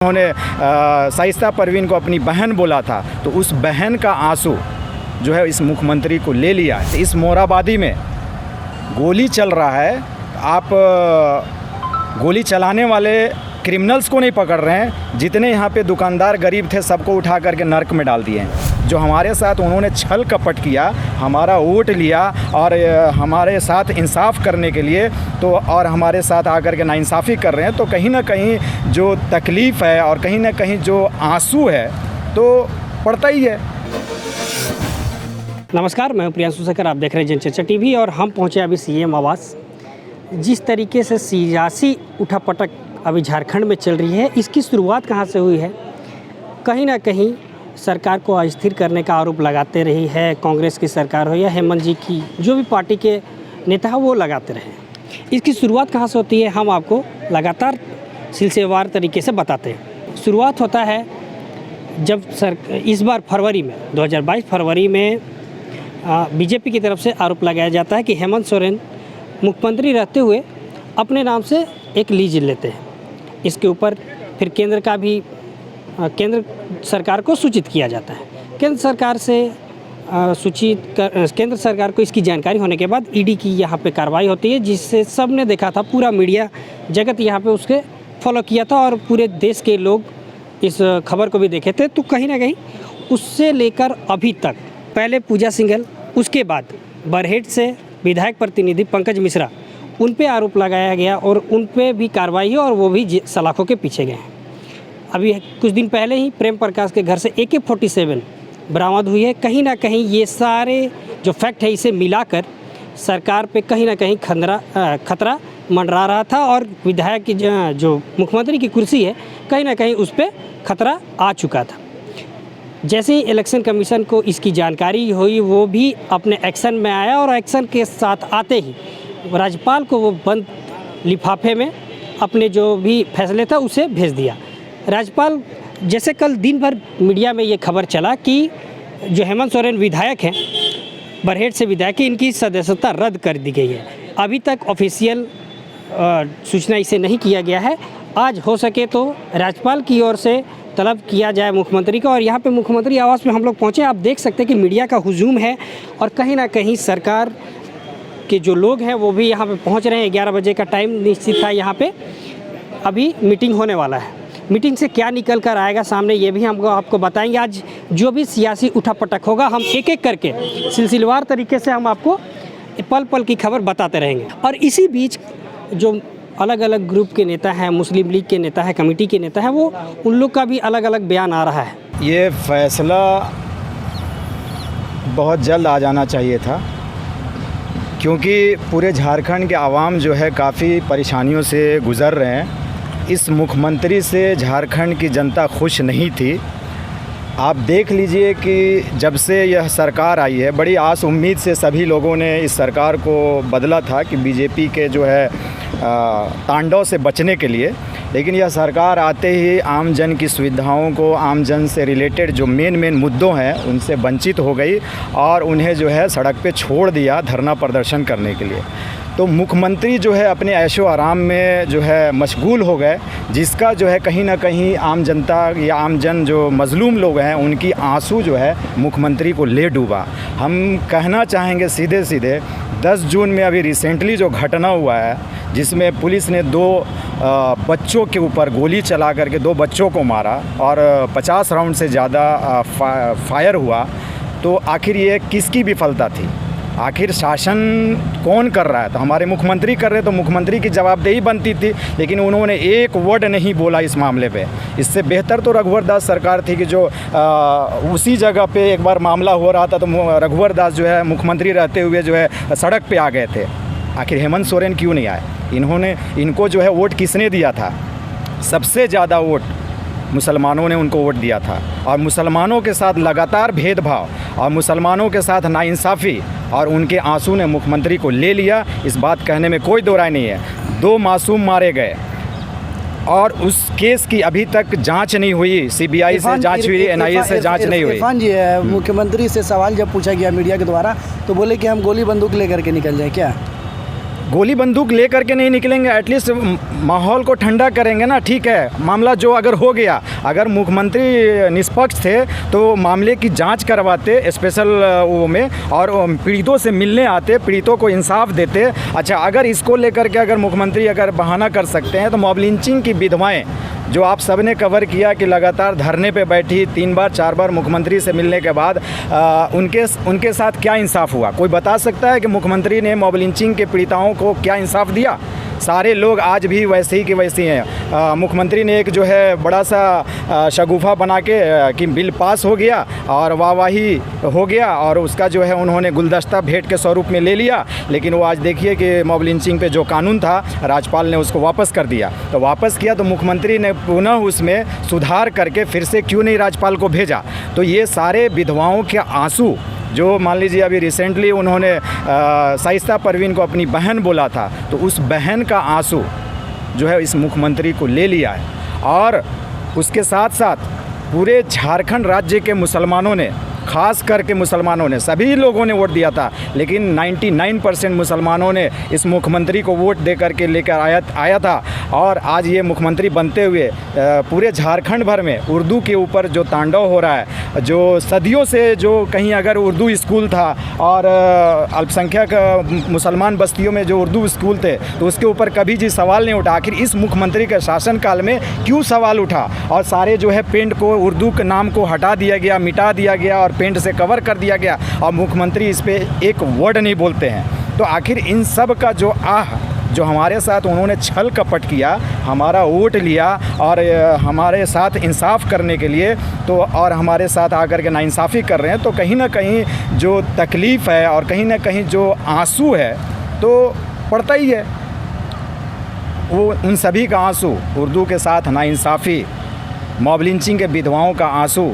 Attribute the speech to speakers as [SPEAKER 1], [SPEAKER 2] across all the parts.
[SPEAKER 1] उन्होंने शाइस्ता परवीन को अपनी बहन बोला था, तो उस बहन का आंसू जो है इस मुख्यमंत्री को ले लिया है। इस मोराबादी में गोली चल रहा है, आप गोली चलाने वाले क्रिमिनल्स को नहीं पकड़ रहे हैं, जितने यहाँ पे दुकानदार गरीब थे सबको उठा करके नर्क में डाल दिए हैं। जो हमारे साथ उन्होंने छल कपट किया, हमारा वोट लिया और हमारे साथ इंसाफ करने के लिए तो और हमारे साथ आकर के नाइंसाफ़ी कर रहे हैं, तो कहीं ना कहीं जो तकलीफ़ है और कहीं ना कहीं जो आंसू है तो पड़ता ही है।
[SPEAKER 2] नमस्कार, मैं प्रियांशु शेखर, आप देख रहे हैं जनचर्चा टीवी और हम पहुंचे अभी सीएम आवास। जिस तरीके से सियासी उठापटक अभी झारखंड में चल रही है, इसकी शुरुआत कहां से हुई है? कहीं ना कहीं सरकार को अस्थिर करने का आरोप लगाते रही है कांग्रेस की सरकार हो या हेमंत जी की जो भी पार्टी के नेता हो वो लगाते रहे। इसकी शुरुआत कहां से होती है हम आपको लगातार सिलसिलेवार तरीके से बताते हैं। शुरुआत होता है जब इस बार फरवरी में 2022 फरवरी में बीजेपी की तरफ से आरोप लगाया जाता है कि हेमंत सोरेन मुख्यमंत्री रहते हुए अपने नाम से एक लीज लेते हैं। इसके ऊपर फिर केंद्र सरकार को सूचित किया जाता है। केंद्र सरकार को इसकी जानकारी होने के बाद ईडी की यहाँ पे कार्रवाई होती है, जिससे सब ने देखा था, पूरा मीडिया जगत यहाँ पे उसके फॉलो किया था और पूरे देश के लोग इस खबर को भी देखे थे। तो कहीं ना कहीं उससे लेकर अभी तक पहले पूजा सिंघल, उसके बाद बरहेट से विधायक प्रतिनिधि पंकज मिश्रा, उन पे आरोप लगाया गया और उन पे भी कार्रवाई है और वो भी सलाखों के पीछे गए हैं। अभी कुछ दिन पहले ही प्रेम प्रकाश के घर से AK-47 बरामद हुई है। कहीं ना कहीं ये सारे जो फैक्ट है इसे मिलाकर सरकार पे कहीं ना कहीं खतरा मंडरा रहा था और विधायक की जो मुख्यमंत्री की कुर्सी है कहीं ना कहीं उस पर खतरा आ चुका था। जैसे ही इलेक्शन कमीशन को इसकी जानकारी हुई, वो भी अपने एक्शन में आया और एक्शन के साथ आते ही राज्यपाल को वो बंद लिफाफे में अपने जो भी फैसले था उसे भेज दिया। राज्यपाल, जैसे कल दिन भर मीडिया में ये खबर चला कि जो हेमंत सोरेन विधायक हैं, बरहेट से विधायक, इनकी सदस्यता रद्द कर दी गई है। अभी तक ऑफिशियल सूचना इसे नहीं किया गया है। आज हो सके तो राज्यपाल की ओर से तलब किया जाए मुख्यमंत्री का। और यहाँ पे मुख्यमंत्री आवास में हम लोग पहुँचे, आप देख सकते हैं कि मीडिया का हुजूम है और कहीं ना कहीं सरकार के जो लोग हैं वो भी यहाँ पे पहुँच रहे हैं। 11 बजे का टाइम निश्चित था, यहाँ पे अभी मीटिंग होने वाला है। मीटिंग से क्या निकल कर आएगा सामने, ये भी हम आपको बताएंगे। आज जो भी सियासी उठापटक होगा हम एक एक करके सिलसिलेवार तरीके से हम आपको पल पल की खबर बताते रहेंगे। और इसी बीच जो अलग अलग ग्रुप के नेता हैं, मुस्लिम लीग के नेता हैं, कमेटी के नेता हैं, वो उन लोग का भी अलग अलग बयान आ रहा है।
[SPEAKER 1] ये फैसला बहुत जल्द आ जाना चाहिए था, क्योंकि पूरे झारखंड के आवाम जो है काफ़ी परेशानियों से गुज़र रहे हैं। इस मुख्यमंत्री से झारखंड की जनता खुश नहीं थी। आप देख लीजिए कि जब से यह सरकार आई है, बड़ी आस उम्मीद से सभी लोगों ने इस सरकार को बदला था कि बीजेपी के जो है तांडव से बचने के लिए, लेकिन यह सरकार आते ही आम जन की सुविधाओं को, आम जन से रिलेटेड जो मेन मुद्दों हैं उनसे वंचित हो गई और उन्हें जो है सड़क पे छोड़ दिया धरना प्रदर्शन करने के लिए। तो मुख्यमंत्री जो है अपने ऐशो आराम में जो है मशगूल हो गए, जिसका जो है कहीं ना कहीं आम जनता या आम जन जो मज़लूम लोग हैं उनकी आंसू जो है मुख्यमंत्री को ले डूबा। हम कहना चाहेंगे सीधे 10 जून में अभी रिसेंटली जो घटना हुआ है, जिसमें पुलिस ने 2 बच्चों के ऊपर गोली चला करके 2 बच्चों को मारा और 50 राउंड से ज़्यादा फायर हुआ, तो आखिर ये किसकी विफलता थी? आखिर शासन कौन कर रहा है? तो हमारे मुख्यमंत्री कर रहे, तो मुख्यमंत्री की जवाबदेही बनती थी, लेकिन उन्होंने एक वर्ड नहीं बोला इस मामले पे। इससे बेहतर तो रघुवर दास सरकार थी कि जो उसी जगह पे एक बार मामला हो रहा था तो रघुवर दास जो है मुख्यमंत्री रहते हुए जो है सड़क पे आ गए थे। आखिर हेमंत सोरेन क्यों नहीं आए? इनको जो है वोट किसने दिया था? सबसे ज़्यादा वोट मुसलमानों ने उनको वोट दिया था और मुसलमानों के साथ लगातार भेदभाव और मुसलमानों के साथ नाइंसाफ़ी और उनके आंसू ने मुख्यमंत्री को ले लिया। इस बात कहने में कोई दो राय नहीं है। 2 मासूम मारे गए और उस केस की अभी तक जांच नहीं हुई। CBI से जांच हुई, NIA से जांच नहीं हुई।
[SPEAKER 3] इरफान जी, मुख्यमंत्री से सवाल जब पूछा गया मीडिया के द्वारा तो बोले कि हम गोली बंदूक लेकर के निकल जाए क्या?
[SPEAKER 1] गोली बंदूक ले करके नहीं निकलेंगे, एटलीस्ट माहौल को ठंडा करेंगे ना। ठीक है, मामला जो अगर हो गया, अगर मुख्यमंत्री निष्पक्ष थे तो मामले की जांच करवाते स्पेशल वो में, और पीड़ितों से मिलने आते, पीड़ितों को इंसाफ देते। अच्छा, अगर इसको लेकर के अगर मुख्यमंत्री अगर बहाना कर सकते हैं तो मॉब लिंचिंग की विधवाएँ जो आप सबने कवर किया कि लगातार धरने पे बैठी, 3 बार 4 बार मुख्यमंत्री से मिलने के बाद उनके साथ क्या इंसाफ हुआ? कोई बता सकता है कि मुख्यमंत्री ने मॉब लिंचिंग के पीड़िताओं को क्या इंसाफ दिया? सारे लोग आज भी वैसे ही के वैसे हैं। मुख्यमंत्री ने एक जो है बड़ा सा शगुफा बना के कि बिल पास हो गया और वाहवाही हो गया, और उसका जो है उन्होंने गुलदस्ता भेंट के स्वरूप में ले लिया। लेकिन वो आज देखिए कि मॉब लिंचिंग पे जो कानून था, राज्यपाल ने उसको वापस कर दिया। तो वापस किया तो मुख्यमंत्री ने पुनः उसमें सुधार करके फिर से क्यों नहीं राज्यपाल को भेजा? तो ये सारे विधवाओं के आंसू, जो मान लीजिए अभी रिसेंटली उन्होंने शाइस्ता परवीन को अपनी बहन बोला था, तो उस बहन का आंसू जो है इस मुख्यमंत्री को ले लिया है। और उसके साथ साथ पूरे झारखंड राज्य के मुसलमानों ने, खास करके मुसलमानों ने, सभी लोगों ने वोट दिया था, लेकिन 99% मुसलमानों ने इस मुख्यमंत्री को वोट दे करके लेकर आया था। और आज ये मुख्यमंत्री बनते हुए पूरे झारखंड भर में उर्दू के ऊपर जो तांडव हो रहा है, जो सदियों से जो कहीं अगर उर्दू स्कूल था और अल्पसंख्यक मुसलमान बस्तियों में जो उर्दू स्कूल थे, तो उसके ऊपर कभी जी सवाल नहीं उठा। आखिर इस मुख्यमंत्री के शासनकाल में क्यों सवाल उठा? और सारे जो है पेंट को, उर्दू के नाम को हटा दिया गया, मिटा दिया गया और पेंट से कवर कर दिया गया, और मुख्यमंत्री इस पे एक वर्ड नहीं बोलते हैं। तो आखिर इन सब का जो जो हमारे साथ उन्होंने छल कपट किया, हमारा वोट लिया और हमारे साथ इंसाफ करने के लिए, तो और हमारे साथ आकर के नाइंसाफ़ी कर रहे हैं, तो कहीं ना कहीं जो तकलीफ़ है और कहीं ना कहीं जो आंसू है तो पड़ता ही है। वो उन सभी का आंसू, उर्दू के साथ नाइंसाफ़ी, मॉब लिंचिंग के विधवाओं का आंसू,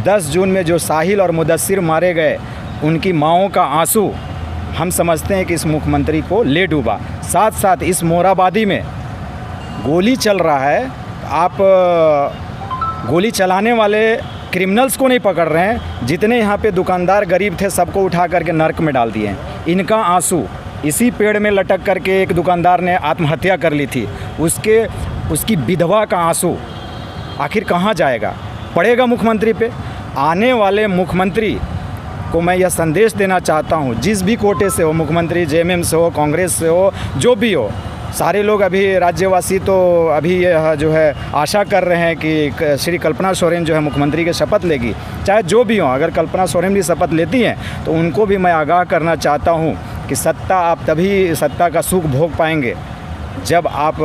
[SPEAKER 1] 10 जून में जो साहिल और मुदस्सिर मारे गए उनकी माँओं का आंसू, हम समझते हैं कि इस मुख्यमंत्री को ले डूबा। साथ साथ इस मोराबादी में गोली चल रहा है, आप गोली चलाने वाले क्रिमिनल्स को नहीं पकड़ रहे हैं, जितने यहाँ पे दुकानदार गरीब थे सबको उठा करके नर्क में डाल दिए हैं। इनका आंसू, इसी पेड़ में लटक करके एक दुकानदार ने आत्महत्या कर ली थी, उसकी विधवा का आंसू आखिर कहाँ जाएगा? पड़ेगा मुख्यमंत्री पे। आने वाले मुख्यमंत्री को मैं यह संदेश देना चाहता हूँ, जिस भी कोटे से हो, मुख्यमंत्री जेएमएम से हो, कांग्रेस से हो, जो भी हो, सारे लोग अभी राज्यवासी तो अभी ये जो है आशा कर रहे हैं कि श्री कल्पना सोरेन जो है मुख्यमंत्री की शपथ लेगी। चाहे जो भी हो, अगर कल्पना सोरेन भी शपथ लेती हैं तो उनको भी मैं आगाह करना चाहता हूँ कि आप तभी सत्ता का सुख भोग पाएंगे जब आप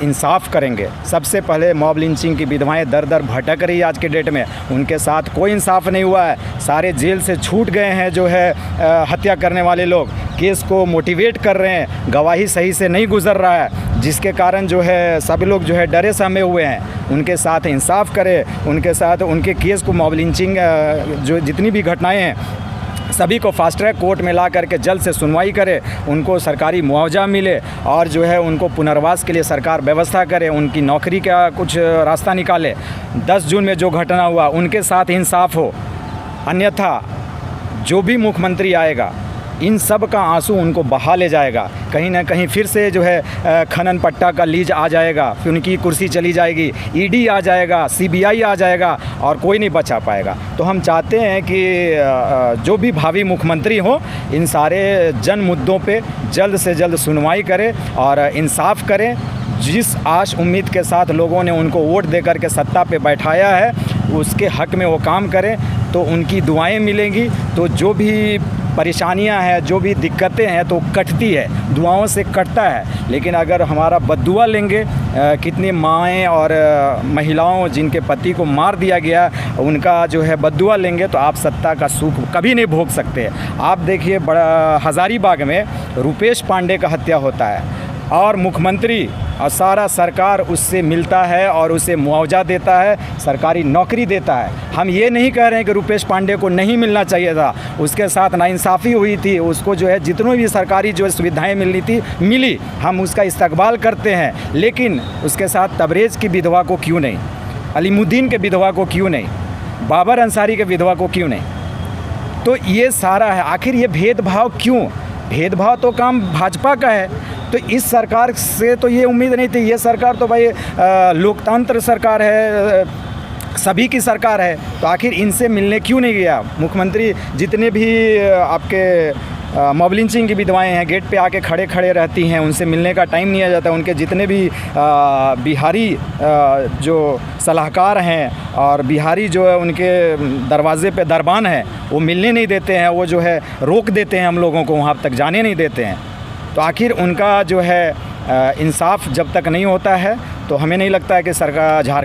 [SPEAKER 1] इंसाफ करेंगे। सबसे पहले मॉब लिंचिंग की विधवाएं दर दर भटक रही आज के डेट में, उनके साथ कोई इंसाफ नहीं हुआ है। सारे जेल से छूट गए हैं जो है हत्या करने वाले लोग, केस को मोटिवेट कर रहे हैं, गवाही सही से नहीं गुजर रहा है, जिसके कारण जो है सब लोग जो है डरे सहमे हुए हैं। उनके साथ इंसाफ करें, उनके साथ उनके केस को, मॉब लिंचिंग जो जितनी भी घटनाएँ हैं सभी को फास्ट ट्रैक कोर्ट में ला करके जल्द से सुनवाई करे, उनको सरकारी मुआवजा मिले और जो है उनको पुनर्वास के लिए सरकार व्यवस्था करे, उनकी नौकरी का कुछ रास्ता निकाले। 10 जून में जो घटना हुआ उनके साथ इंसाफ हो, अन्यथा जो भी मुख्यमंत्री आएगा इन सब का आंसू उनको बहा ले जाएगा। कहीं ना कहीं फिर से जो है खनन पट्टा का लीज आ जाएगा, फिर उनकी कुर्सी चली जाएगी, ईडी आ जाएगा, सीबीआई आ जाएगा और कोई नहीं बचा पाएगा। तो हम चाहते हैं कि जो भी भावी मुख्यमंत्री हो, इन सारे जन मुद्दों पे जल्द से जल्द सुनवाई करें और इंसाफ करें। जिस आश उम्मीद के साथ लोगों ने उनको वोट दे करके सत्ता पे बैठाया है, उसके हक में वो काम करें तो उनकी दुआएं मिलेंगी। तो जो भी परेशानियां हैं, जो भी दिक्कतें हैं तो कटती है, दुआओं से कटता है। लेकिन अगर हमारा बद्दुआ लेंगे, कितनी माएँ और महिलाओं जिनके पति को मार दिया गया, उनका जो है बद्दुआ लेंगे तो आप सत्ता का सुख कभी नहीं भोग सकते। आप देखिए बड़ा हज़ारीबाग में रूपेश पांडे का हत्या होता है और मुख्यमंत्री और सारा सरकार उससे मिलता है और उसे मुआवजा देता है, सरकारी नौकरी देता है। हम ये नहीं कह रहे हैं कि रूपेश पांडे को नहीं मिलना चाहिए था, उसके साथ नाइंसाफ़ी हुई थी, उसको जो है जितनी भी सरकारी जो सुविधाएं मिलनी थी मिली, हम उसका इस्तकबाल करते हैं। लेकिन उसके साथ तबरेज़ की विधवा को क्यों नहीं, अलीमुद्दीन के विधवा को क्यों नहीं, बाबर अंसारी के विधवा को क्यों नहीं? तो ये सारा है, आखिर ये भेदभाव क्यों? भेदभाव तो काम भाजपा का है। तो इस सरकार से तो ये उम्मीद नहीं थी। ये सरकार तो भाई लोकतंत्र सरकार है, सभी की सरकार है, तो आखिर इनसे मिलने क्यों नहीं गया मुख्यमंत्री? जितने भी आपके मॉब लिंचिंग की विधवाएँ हैं, गेट पे आके खड़े खड़े रहती हैं, उनसे मिलने का टाइम नहीं आ जाता। उनके जितने भी बिहारी जो सलाहकार हैं और बिहारी जो है उनके दरवाजे पे दरबान है, वो मिलने नहीं देते हैं, वो जो है रोक देते हैं, हम लोगों को वहाँ तक जाने नहीं देते हैं। तो आखिर उनका जो है इंसाफ जब तक नहीं होता है तो हमें नहीं लगता है कि सरकार झारखंड